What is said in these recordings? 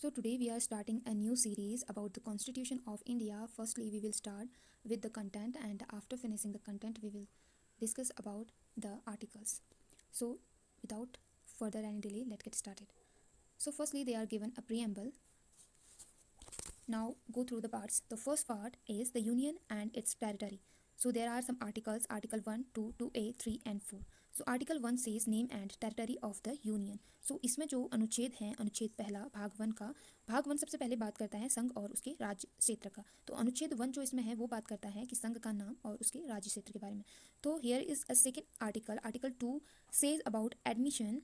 So today we are starting a new series about the Constitution of India. Firstly, we will start with the content, and after finishing the content, we will discuss about the articles. So without further any delay, let's get started. So firstly, they are given a preamble. Now go through the parts. The first part is the Union and its territory. So there are some articles, Article 1, 2, 2A, 3 and 4. So Article 1 says name and territory of the Union. So इसमें जो अनुच्छेद हैं, अनुच्छेद पहला भाग 1 का, भाग 1 सबसे पहले बात करता है संघ और उसके राज्य क्षेत्र का. तो अनुच्छेद 1 जो इसमें है वो बात करता है कि संघ का नाम और उसके राज्य क्षेत्र के बारे में. तो here is a second article, article 2 says about admission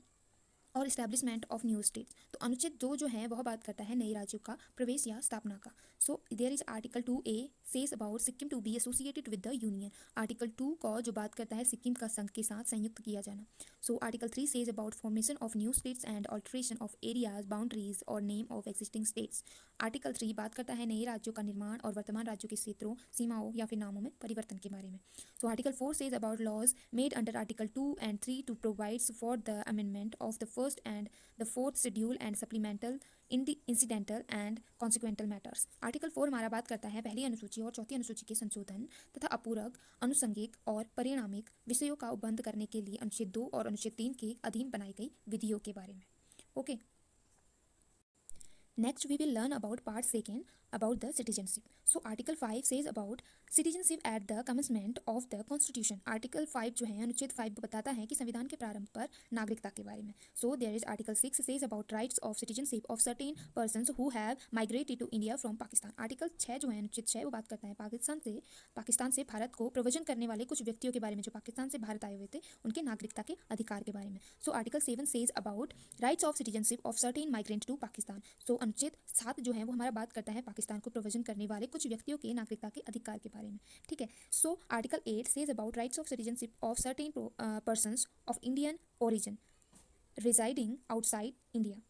और इस्टेब्लिशमेंट ऑफ न्यू स्टेट्स. तो अनुच्छेद 2 जो है वह बात करता है नए राज्यों का प्रवेश या स्थापना का. So there is article 2A says about Sikkim to be associated with the union. Article 2 का जो बात करता है सिक्किम का संघ के साथ संयुक्त किया जाना. So article 3 says about formation of new states and alteration of areas, boundaries और name of existing states. Article 3 बात करता है नए राज्यों का निर्माण और वर्तमान राज्यों के क्षेत्रों, सीमाओं या फिर नामों में परिवर्तन के बारे में. So article 4 says about laws made under article 2 and 3 to provides for the amendment of the first and the fourth schedule and supplemental incidental and consequential matters. Article 4 हमारा बात करता है पहली अनुसूची और चौथी अनुसूची के संशोधन तथा अपूरक, अनुषंगिक और परिणामिक विषयों का उपबंध करने के लिए अनुच्छेद 2 और अनुच्छेद 3 के अधीन बनाई गई विधियों के बारे में. Okay. Next, we will learn about part 2 about the citizenship. So, Article 5 says about citizenship at the commencement of the Constitution. Article 5 जो है अनुच्छेद 5 बताता है कि संविधान के प्रारंभ पर नागरिकता के बारे में. So, there is Article 6 says about rights of citizenship of certain persons who have migrated to India from Pakistan. Article 6 जो है अनुच्छेद 6 वो बात करता है पाकिस्तान से भारत को प्रव्रजन करने वाले कुछ व्यक्तियों के बारे में जो पाकिस्तान से भारत आए हुए थे उनके नागरिकता के अधिकार के बारे में. So, Article 7 says about rights of citizenship of certain migrant to Pakistan. So, अनुच्छेद 7 जो है वो हमारा बात करता है पाकिस्तान को प्रव्रजन करने वाले कुछ व्यक्तियों के नागरिकता के अधिकार के बारे में. ठीक है. So article 8 says about rights of citizenship of certain persons of Indian origin residing outside India.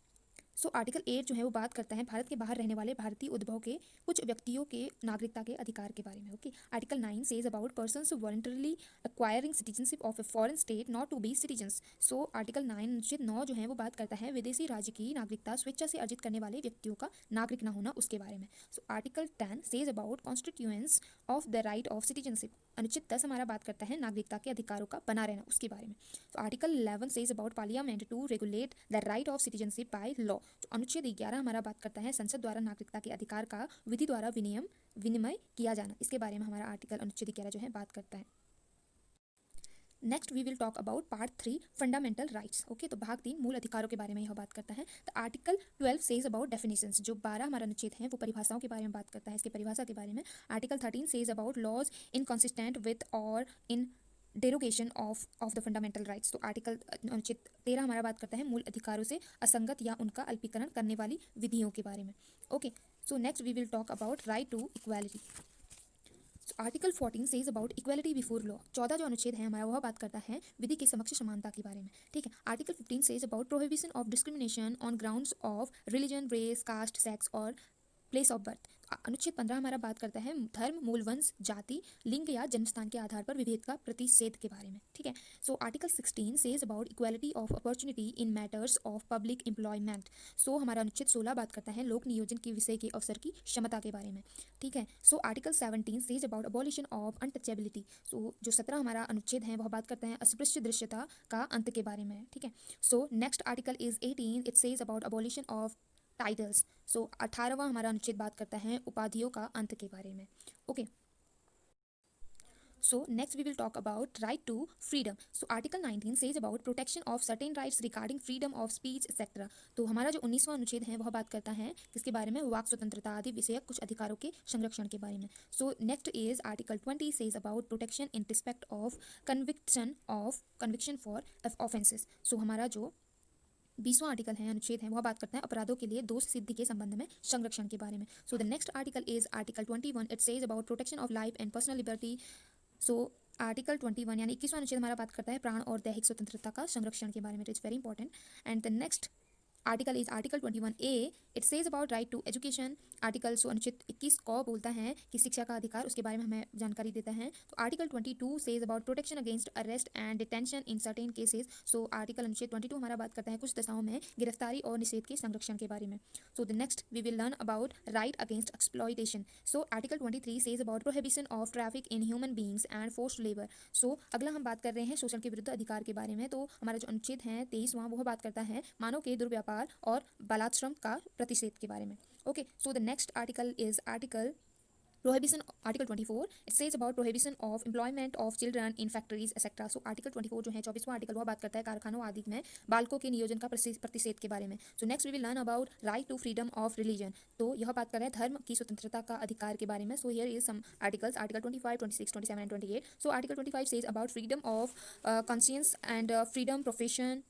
So article 8 जो है वो बात करता है भारत के बाहर रहने वाले भारतीय उद्भव के कुछ व्यक्तियों के नागरिकता के अधिकार के बारे में. Okay. Article 9 says about persons voluntarily acquiring citizenship of a foreign state not to be citizens. So article 9 अनुच्छेद 9 जो है वो बात करता है विदेशी राज्य की नागरिकता स्वेच्छा से अर्जित करने वाले व्यक्तियों का नागरिक न होना उसके बारे में. So article 10 says about constituents of the right of citizenship. अनुच्छेद 10 हमारा बात करता है नागरिकता के अधिकारों का बना रहना उसके बारे में. तो article 11 says about parliament to regulate the right of citizenship by law. अनुच्छेद 11 हमारा बात करता है संसद द्वारा नागरिकता के अधिकार का विधि द्वारा विनिमय किया जाना. इसके बारे में हमारा आर्टिकल अनुच्छेद 11 जो है बात करता है. Next we will talk about part 3 fundamental rights. Okay. तो भाग 3 मूल अधिकारों के बारे में यह बात करता है. तो आर्टिकल 12 सेज अबाउट डेफिनेशंस. जो 12 हमारा अनुच्छेद है वो परिभाषाओं के बारे में बात करता है, इसके परिभाषा के बारे में. Article 13 says about laws inconsistent with or in derogation of the fundamental rights. तो आर्टिकल अनुच्छेद 13 हमारा बात करता है मूल अधिकारों से असंगत या उनका अल्पीकरण करने वाली विधियों के बारे में. Okay. So next we will talk about right to equality. Article 14 says about equality before law. 14 जो अनुच्छेद है हमारा वह बात करता है विधि के समक्ष समानता के बारे में. ठीक है. Article 15 says about prohibition of discrimination on grounds of religion, race, caste, sex और प्लेस ऑफ बर्थ. अनुच्छेद 15 हमारा बात करता है धर्म, मूल वंश, जाति, लिंग या जन्मस्थान के आधार पर विभेद का प्रतिषेध के बारे में. ठीक है. So article 16 says about equality of opportunity in matters of public employment. So हमारा अनुच्छेद 16 बात करता है लोक नियोजन के विषय के अवसर की क्षमता के बारे में. ठीक है. So article 17 says about abolition of untouchability. So जो 17 हमारा अनुच्छेद है वह बात करता है अस्पृश्य दृश्यता का अंत के बारे में. ठीक है. So next article is 18. It says about abolition of titles. So 18वां हमारा अनुच्छेद बात करता है उपाधियों का अंत के बारे में. Okay. So next we will talk about right to freedom. So article 19 says about protection of certain rights regarding freedom of speech etc. तो हमारा जो 19वां अनुच्छेद है वह बात करता है किसके बारे में, वाक स्वतंत्रता आदि विषयक कुछ अधिकारों के संरक्षण के बारे में. So next is article 20 says about protection in respect of conviction for offenses. So हमारा जो 20वां आर्टिकल है, अनुच्छेद है, वह बात करता है अपराधों के लिए दोष सिद्धि के संबंध में संरक्षण के बारे में. So the next article is article 21. It says about protection of life and personal liberty. So article 21 यानी 21वां अनुच्छेद हमारा बात करता है प्राण और दैहिक स्वतंत्रता का संरक्षण के बारे में. It is very important. And the next article is article 21A. It says about right to education. Article so अनुच्छेद 21 को बोलता है कि शिक्षा का अधिकार, उसके बारे में हमें जानकारी देता है. तो article 22 says about protection against arrest and detention in certain cases. So article अनुच्छेद 22 हमारा बात करता है कुछ दशाओं में गिरफ्तारी और निषेध के संरक्षण के बारे में. So the next we will learn about right against exploitation. So article 23 says about prohibition of traffic in human beings and forced labour. So अगला हम बात कर रहे हैं शोषण के विरुद्ध अधिकार के बारे में. तो हमारा जो अनुच्छेद है 23वां वह बात करता है मानव के दुर्व्यापार और बलात्श्रम का प्रतिषेध के बारे में. Okay, so the next article is article prohibition. Article 24 it says about prohibition of employment of children in factories etc. So article 24 जो है 24वां आर्टिकल वह बात करता है कारखानों आदि में बालकों के नियोजन का प्रतिषेध के बारे में. So next we will learn about right to freedom of religion. तो यह बात कर रहा है धर्म की स्वतंत्रता का अधिकार के बारे में. So here is some articles, article 25, 26, 27 and 28. So article 25 says about freedom of conscience and freedom profession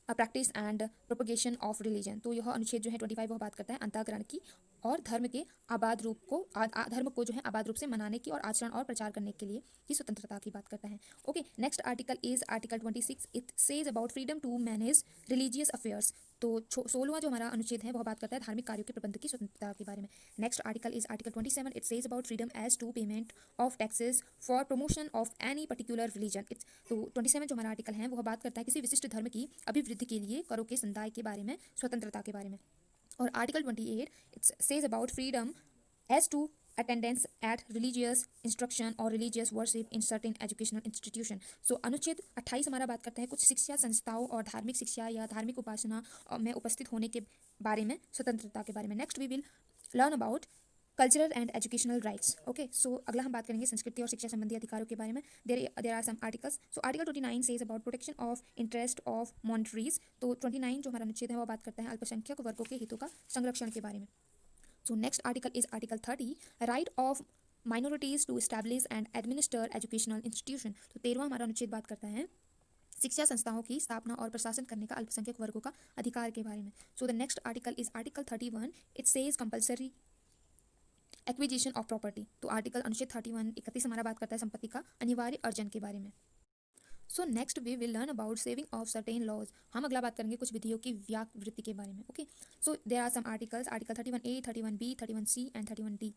practice and propagation of religion. तो यह अनुच्छेद जो है 25 वह बात करता है अंतःकरण की और धर्म के आबाद रूप को धर्म को जो है आबाद रूप से मनाने की और आचरण और प्रचार करने के लिए की स्वतंत्रता की बात करता है. Okay, next article is article 26. It says about freedom to manage religious affairs. तो 16वां जो हमारा अनुच्छेद है वह बात करता है धार्मिक कार्यों के प्रबंध की स्वतंत्रता के बारे में. Next article is article 27. It says about freedom as to payment of taxes for promotion of any particular religion. तो 27 जो हमारा आर्टिकल है वह बात करता है किसी विशिष्ट धर्म की अभिवृद्धि के लिए करों के संदाय के बारे में, स्वतंत्रता के बारे में. और article 28 it says about freedom as to attendance at religious instruction or religious worship in certain educational institution. So अनुच्छेद 28 हमारा बात करता है कुछ शिक्षा संस्थाओं और धार्मिक शिक्षा या धार्मिक उपासना में उपस्थित होने के बारे में, स्वतंत्रता के बारे में. Next we will learn about cultural and educational rights. Okay, so अगला हम बात करेंगे संस्कृति और शिक्षा संबंधी अधिकारों के बारे में. There are some articles. So article 29 says about protection of interest of minorities. तो 29 जो हमारा अनुच्छेद है वो बात करता है अल्पसंख्यक वर्गों के हितों का संरक्षण के बारे में. So next article is article 30 right of minorities to establish and administer educational institution. तो 13वां हमारा अनुच्छेद बात करता है शिक्षा संस्थाओं की स्थापना और प्रशासन करने का अल्पसंख्यक वर्गों का अधिकार के बारे में. So the next article is article 31. It says compulsory acquisition of property. तो आर्टिकल अनुच्छेद 31 हमारा बात करता है संपत्ति का अनिवार्य अर्जन के बारे में. So next we will learn about saving of certain laws. हम अगला बात करेंगे कुछ विधियों की व्यावृत्ति के बारे में. Okay, so there are some articles. Article 31A, 31B, 31C and 31D.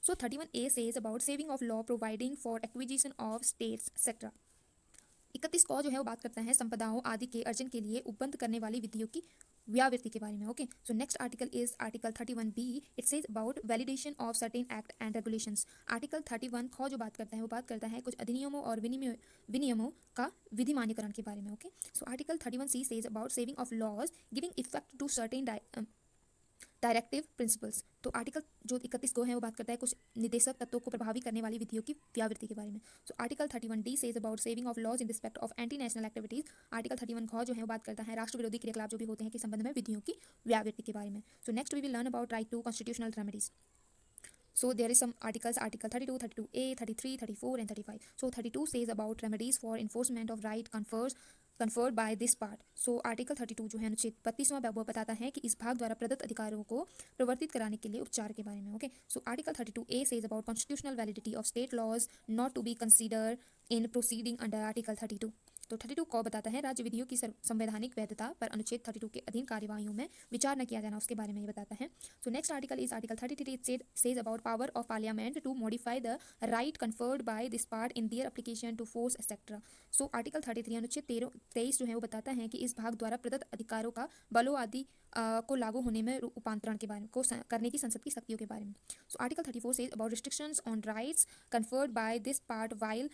So 31A says about saving of law providing for acquisition of states etcetera. 31 को जो है वो बात करता है संपदाओं आदि के अर्जन के लिए उपबंध करने वाली विधियों की व्यावृत्ति के बारे में. Okay, so next article is article 31B. It says about validation of certain act and regulations. Article 31 खो जो बात करता है वो बात करता है कुछ अधिनियमों और विनियमों का विधि मान्यकरण के बारे में. Okay, so article 31C says about saving of laws giving effect to certain directive principles. तो आर्टिकल जो 31 को है वो बात करता है कुछ निर्देशक तत्वों को प्रभावी करने वाली विधियों की व्यावृत्ति के बारे में. So article 31D says about saving of laws in respect of anti national activities. Article 31 खो जो है वो बात करता है राष्ट्र विरोधी क्रियाकलाप जो भी होते हैं के संबंध में विधियों की व्यावृत्ति के बारे में. So next we will learn about right to constitutional remedies. So there is some articles, article 32, 32A, 33, 34 and 35. So 32 says about remedies for enforcement of right conferred by this part. So article 32 जो है अनुच्छेद 32वां वो बताता है कि इस भाग द्वारा प्रदत्त अधिकारों को प्रवर्तित कराने के लिए उपचार के बारे में. Okay, so article 32A says about constitutional validity of state laws not to be considered in proceeding under article 32. तो 32 को बताता है राज्य विधियों की संवैधानिक वैधता पर अनुच्छेद 32 के अधीन कार्यवाहियों में विचार न किया जाना, उसके बारे में ये बताता है. So next article is article 33. It says about power of parliament to modify the right conferred by this part in their application to force etcetera. So article 33 अनुच्छेद 23 जो है वो बताता है कि इस भाग द्वारा प्रदत्त अधिकारों का बलों आदि को लागू होने में रूपांतरण के बारे में करने की संसद की शक्तियों के बारे में. So article 34 says about restrictions on rights conferred by this part while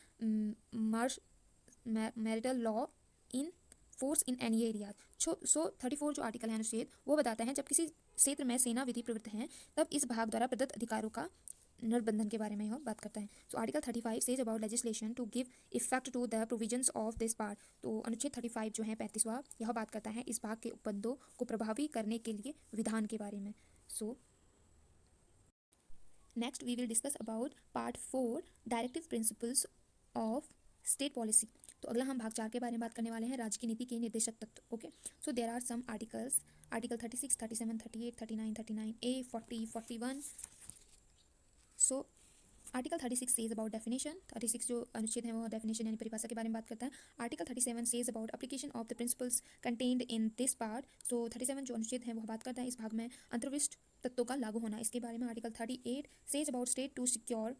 martial law in force in any area. So 34 जो आर्टिकल है अनुच्छेद वो बताता है जब किसी क्षेत्र में सेना विधि प्रवृत्त है तब इस भाग द्वारा प्रदत्त अधिकारों का निर्बंधन के बारे में यह बात करता है. So article 35 says about legislation to give effect to the provisions of this part. तो अनुच्छेद 35 जो है 35वां यह बात करता है इस भाग के उपबंधों को प्रभावी करने के लिए विधान के बारे में. So next we will discuss about part 4 directive principles of state policy. तो अगला हम भाग 4 के बारे में बात करने वाले हैं राज्य की नीति के निर्देशक तत्व. Okay, so there are some articles. Article 36, 37, 38, 39, 39A, 40, 41. So article 36 says about definition. 36 जो अनुच्छेद है वो डेफिनेशन यानी परिभाषा के बारे में बात करता है। Article 37 says about application of the principles contained in this part. So 37 जो अनुच्छेद है वो बात करता है इस भाग में अंतर्विष्ट तत्वों का लागू होना, इसके बारे में। Article 38 says about state to secure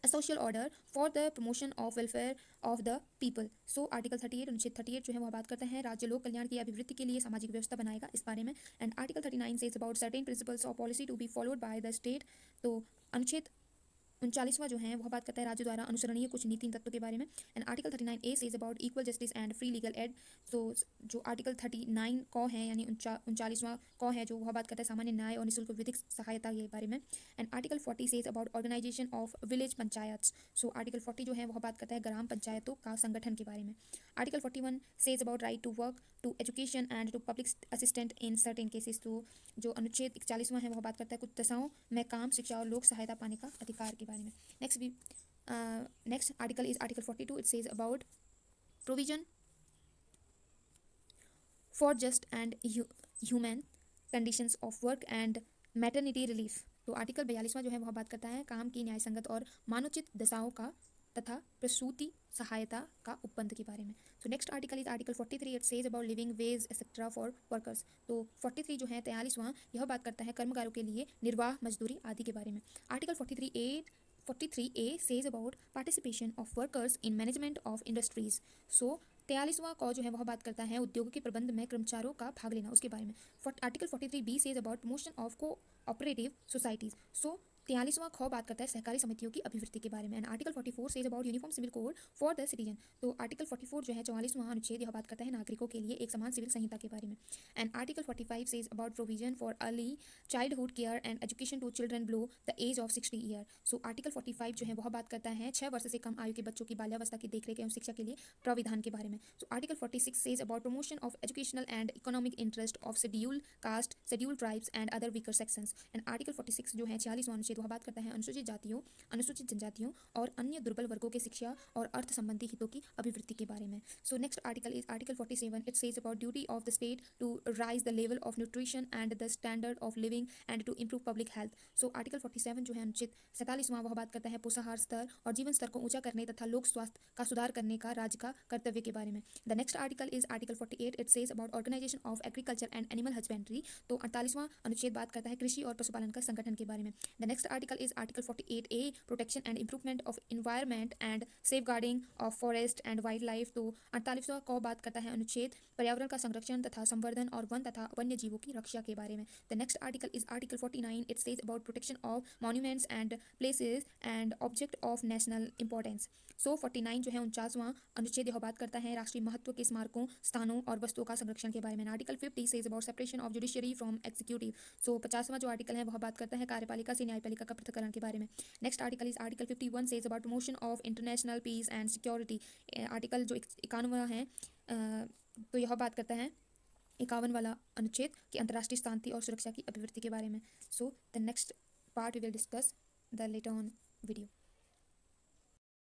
a social order for the promotion of welfare of the people। So article 38 अनुच्छेद 38 जो है वह बात करता है राज्य लोक कल्याण की अभिवृद्धि के लिए सामाजिक व्यवस्था बनाएगा, इस बारे में। And article 39 says about certain principles of policy to be followed by the state. तो अनुच्छेद 39वां जो है वह बात करता है राज्य द्वारा अनुसरणीय कुछ नीति तत्वों के बारे में। And article 39A says about equal justice and free legal aid. तो जो आर्टिकल 39 क है यानी 39वां क है जो वह बात करता है सामान्य न्याय और निःशुल्क विधिक सहायता के बारे में। And article 40 says about organisation of village panchayat. So article 40 जो है वह बात करता है ग्राम पंचायतों का संगठन के बारे में। Article 41 says about right to work to education and to public assistant in certain cases. तो जो अनुच्छेद 41वां है वह बात करता है कुछ दशाओं में काम, शिक्षा और लोक सहायता पाने का अधिकार के बारे में। Next article is article 42। It says about provision for just and human conditions of work and maternity relief. तो आर्टिकल 42वां जो है वह बात करता है काम की न्यायसंगत और मानोचित दशाओं का तथा प्रसूति सहायता का उपबंध के बारे में। तो next article is article 43। It says about living veg etcetera for workers. तो 43 जो है 43वां यह बात करता है कर्मकारों के लिए निर्वाह मजदूरी आदि के बारे में। Article 43A says about participation of workers in management of industries. So 43वां को जो है वह बात करता है उद्योग के प्रबंध में कर्मचारियों का भाग लेना, उसके बारे में। Article 43B says about promotion of cooperative societies. So 43वां ख बात करता है सहकारी समितियों की अभिवृद्धि के बारे में। And article 44 says about uniform civil code for the citizen. तो आर्टिकल 44 जो है 44वां अनुच्छेद यह बात करता है नागरिकों के लिए एक समान सिविल संहिता के बारे में। And article 45 says about provision for early childhood care and education to children below the age of 60 year. So article 45 जो है वह बात करता है 6 वर्ष से कम आयु के बच्चों की बाल्यावस्था की देखरेख एवं शिक्षा के लिए प्राविधान के बारे में। So article 46 says about promotion of educational and economic interest of schedule caste, schedule tribes and other weaker sections. And article 46 जो है 46वां अनुच्छेद वह बात करता है अनुसूचित जातियों, अनुसूचित जनजातियों और अन्य दुर्बल वर्गों के शिक्षा और अर्थ संबंधी हितों की अभिवृद्धि के बारे में। So next article is article 47। It says about duty of the state to raise the level of nutrition and the standard of living and to improve public health. So article 47 जो है अनुच्छेद 47वां वह बात करता है पोषाहार स्तर और जीवन स्तर को ऊंचा करने तथा लोक स्वास्थ्य का सुधार करने का राज्य का कर्तव्य के बारे में। The next article is article 48। It says about organisation of agriculture and animal husbandry. तो 48वां अनुच्छेद बात करता है कृषि और पशुपालन का संगठन के बारे में। The next article is article 48A protection and improvement of environment and safeguarding of forest and wild life. तो 48वां को बात करता है अनुच्छेद पर्यावरण का संरक्षण तथा संवर्धन और वन तथा वन्य जीवों की रक्षा के बारे में। The next article is article 49। It says about protection of monuments and places and object of national importance. So 49 जो है 49वां अनुच्छेद यह बात करता है राष्ट्रीय महत्व के स्मारकों, स्थानों और वस्तुओं का संरक्षण के बारे में। Article 50 says about separation of judiciary from executive. So 50वां जो आर्टिकल है वह बात करता है कार्यपालिका से न्यायपालिका का पृथक्करण के बारे में। Next article is article 51 says about promotion of international peace and security. Article जो 51वां है तो यह बात करता है 51 वाला अनुच्छेद कि अंतर्राष्ट्रीय शांति और सुरक्षा की अभिवृद्धि के बारे में। So the next part we will discuss the later on video.